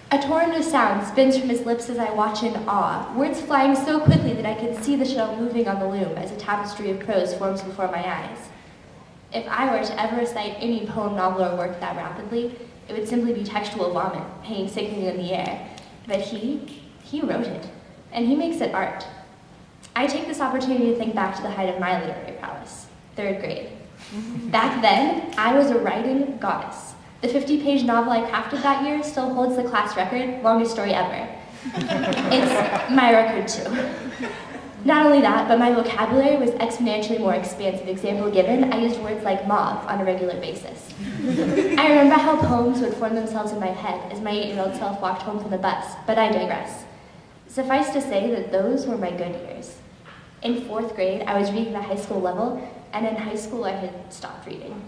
A torrent of sound spins from his lips as I watch in awe, words flying so quickly that I can see the shell moving on the loom as a tapestry of prose forms before my eyes. If I were to ever recite any poem, novel, or work that rapidly, it would simply be textual vomit, hanging sickly in the air. But he wrote it, and he makes it art. I take this opportunity to think back to the height of my literary prowess, 3rd grade. Back then, I was a writing goddess. The 50-page novel I crafted that year still holds the class record, longest story ever. It's my record too. Not only that, but my vocabulary was exponentially more expansive. Example given, I used words like mauve on a regular basis. I remember how poems would form themselves in my head as my 8-year-old self walked home from the bus, but I digress. Suffice to say that those were my good years. In 4th grade, I was reading the high school level, and in high school I had stopped reading.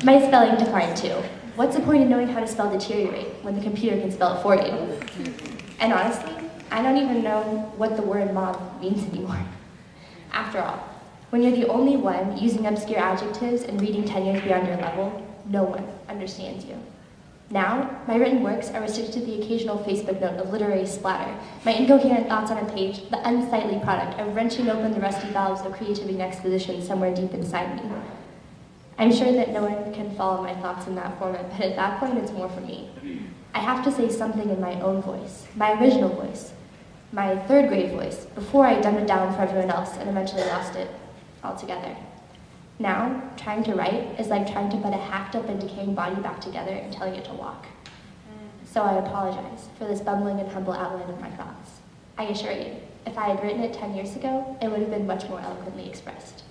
My spelling declined too. What's the point of knowing how to spell deteriorate when the computer can spell it for you? And honestly, I don't even know what the word mauve means anymore. After all, when you're the only one using obscure adjectives and reading 10 years beyond your level, no one understands you. Now, my written works are restricted to the occasional Facebook note of literary splatter, my incoherent thoughts on a page, the unsightly product of wrenching open the rusty valves of creativity and exposition somewhere deep inside me. I'm sure that no one can follow my thoughts in that format, but at that point it's more for me. I have to say something in my own voice, my original voice, my 3rd grade voice, before I dumbed it down for everyone else and eventually lost it altogether. Now, trying to write is like trying to put a hacked up and decaying body back together and telling it to walk. So I apologize for this bumbling and humble outline of my thoughts. I assure you, if I had written it 10 years ago, it would have been much more eloquently expressed.